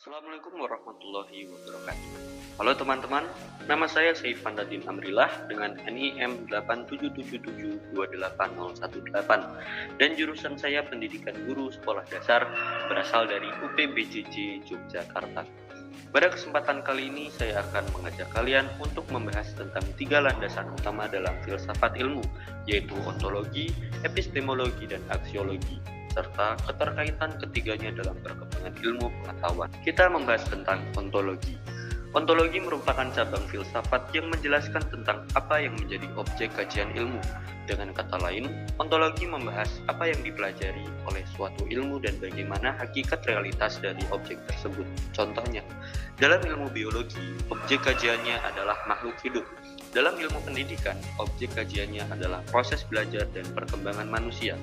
Assalamualaikum warahmatullahi wabarakatuh. Halo teman-teman, nama saya Saif Fandadin Amrillah dengan NIM 8777280118 dan jurusan saya Pendidikan Guru Sekolah Dasar berasal dari UPBJJ Yogyakarta. Pada kesempatan kali ini saya akan mengajak kalian untuk membahas tentang 3 landasan utama dalam filsafat ilmu, yaitu ontologi, epistemologi, dan aksiologi, serta keterkaitan ketiganya dalam perkembangan ilmu pengetahuan. Kita membahas tentang ontologi. Ontologi merupakan cabang filsafat yang menjelaskan tentang apa yang menjadi objek kajian ilmu. Dengan kata lain, ontologi membahas apa yang dipelajari oleh suatu ilmu dan bagaimana hakikat realitas dari objek tersebut. Contohnya, dalam ilmu biologi, objek kajiannya adalah makhluk hidup. Dalam ilmu pendidikan, objek kajiannya adalah proses belajar dan perkembangan manusia.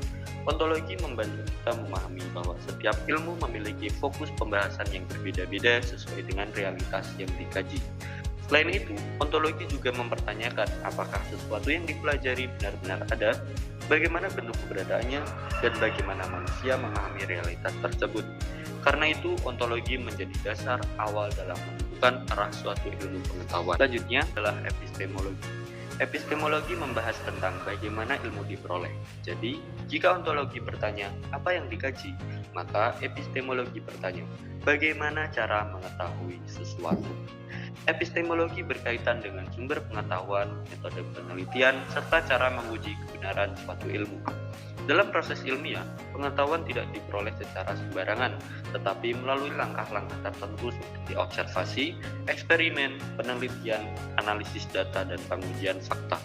Ontologi membantu kita memahami bahwa setiap ilmu memiliki fokus pembahasan yang berbeda-beda sesuai dengan realitas yang dikaji. Selain itu, ontologi juga mempertanyakan apakah sesuatu yang dipelajari benar-benar ada, bagaimana bentuk keberadaannya, dan bagaimana manusia memahami realitas tersebut. Karena itu, ontologi menjadi dasar awal dalam menentukan arah suatu ilmu pengetahuan. Selanjutnya adalah epistemologi. Epistemologi membahas tentang bagaimana ilmu diperoleh. Jadi, jika ontologi bertanya apa yang dikaji, maka epistemologi bertanya bagaimana cara mengetahui sesuatu. Epistemologi berkaitan dengan sumber pengetahuan, metode penelitian, serta cara menguji kebenaran suatu ilmu. Dalam proses ilmiah, pengetahuan tidak diperoleh secara sembarangan, tetapi melalui langkah-langkah tertentu seperti observasi, eksperimen, penelitian, analisis data, dan pengujian fakta.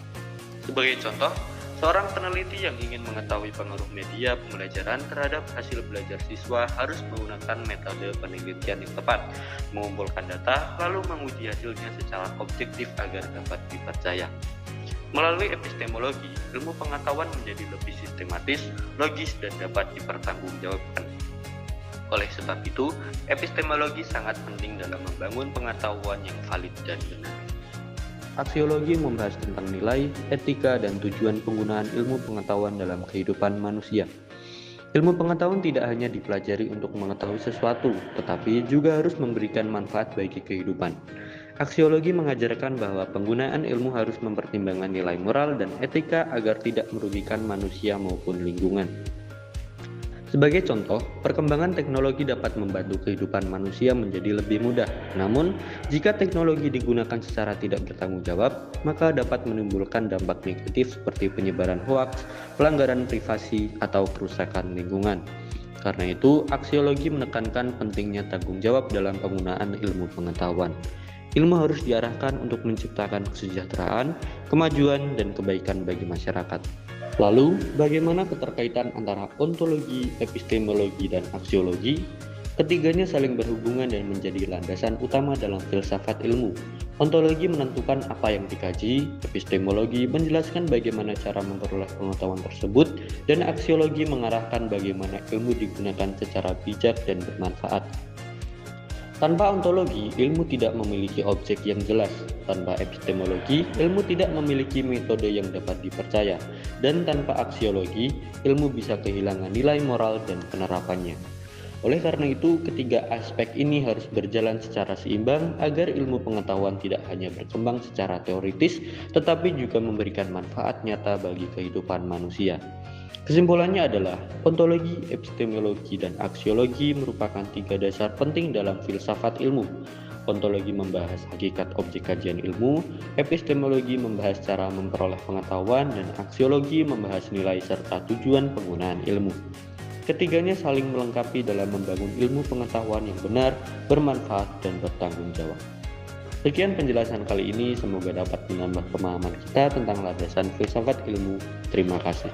Sebagai contoh, seorang peneliti yang ingin mengetahui pengaruh media pembelajaran terhadap hasil belajar siswa harus menggunakan metode penelitian yang tepat, mengumpulkan data, lalu menguji hasilnya secara objektif agar dapat dipercaya. Melalui epistemologi, ilmu pengetahuan menjadi lebih sistematis, logis, dan dapat dipertanggungjawabkan. Oleh sebab itu, epistemologi sangat penting dalam membangun pengetahuan yang valid dan benar. Aksiologi membahas tentang nilai, etika, dan tujuan penggunaan ilmu pengetahuan dalam kehidupan manusia. Ilmu pengetahuan tidak hanya dipelajari untuk mengetahui sesuatu, tetapi juga harus memberikan manfaat bagi kehidupan. Aksiologi mengajarkan bahwa penggunaan ilmu harus mempertimbangkan nilai moral dan etika agar tidak merugikan manusia maupun lingkungan. Sebagai contoh, perkembangan teknologi dapat membantu kehidupan manusia menjadi lebih mudah. Namun, jika teknologi digunakan secara tidak bertanggung jawab, maka dapat menimbulkan dampak negatif seperti penyebaran hoaks, pelanggaran privasi, atau kerusakan lingkungan. Karena itu, aksiologi menekankan pentingnya tanggung jawab dalam penggunaan ilmu pengetahuan. Ilmu harus diarahkan untuk menciptakan kesejahteraan, kemajuan, dan kebaikan bagi masyarakat. Lalu, bagaimana keterkaitan antara ontologi, epistemologi, dan aksiologi? Ketiganya saling berhubungan dan menjadi landasan utama dalam filsafat ilmu. Ontologi menentukan apa yang dikaji, epistemologi menjelaskan bagaimana cara memperoleh pengetahuan tersebut, dan aksiologi mengarahkan bagaimana ilmu digunakan secara bijak dan bermanfaat. Tanpa ontologi, ilmu tidak memiliki objek yang jelas. Tanpa epistemologi, ilmu tidak memiliki metode yang dapat dipercaya. Dan tanpa aksiologi, ilmu bisa kehilangan nilai moral dan penerapannya. Oleh karena itu, ketiga aspek ini harus berjalan secara seimbang agar ilmu pengetahuan tidak hanya berkembang secara teoritis, tetapi juga memberikan manfaat nyata bagi kehidupan manusia. Kesimpulannya adalah, ontologi, epistemologi, dan aksiologi merupakan 3 dasar penting dalam filsafat ilmu. Ontologi membahas hakikat objek kajian ilmu, epistemologi membahas cara memperoleh pengetahuan, dan aksiologi membahas nilai serta tujuan penggunaan ilmu. Ketiganya saling melengkapi dalam membangun ilmu pengetahuan yang benar, bermanfaat, dan bertanggung jawab. Sekian penjelasan kali ini, semoga dapat menambah pemahaman kita tentang landasan filsafat ilmu. Terima kasih.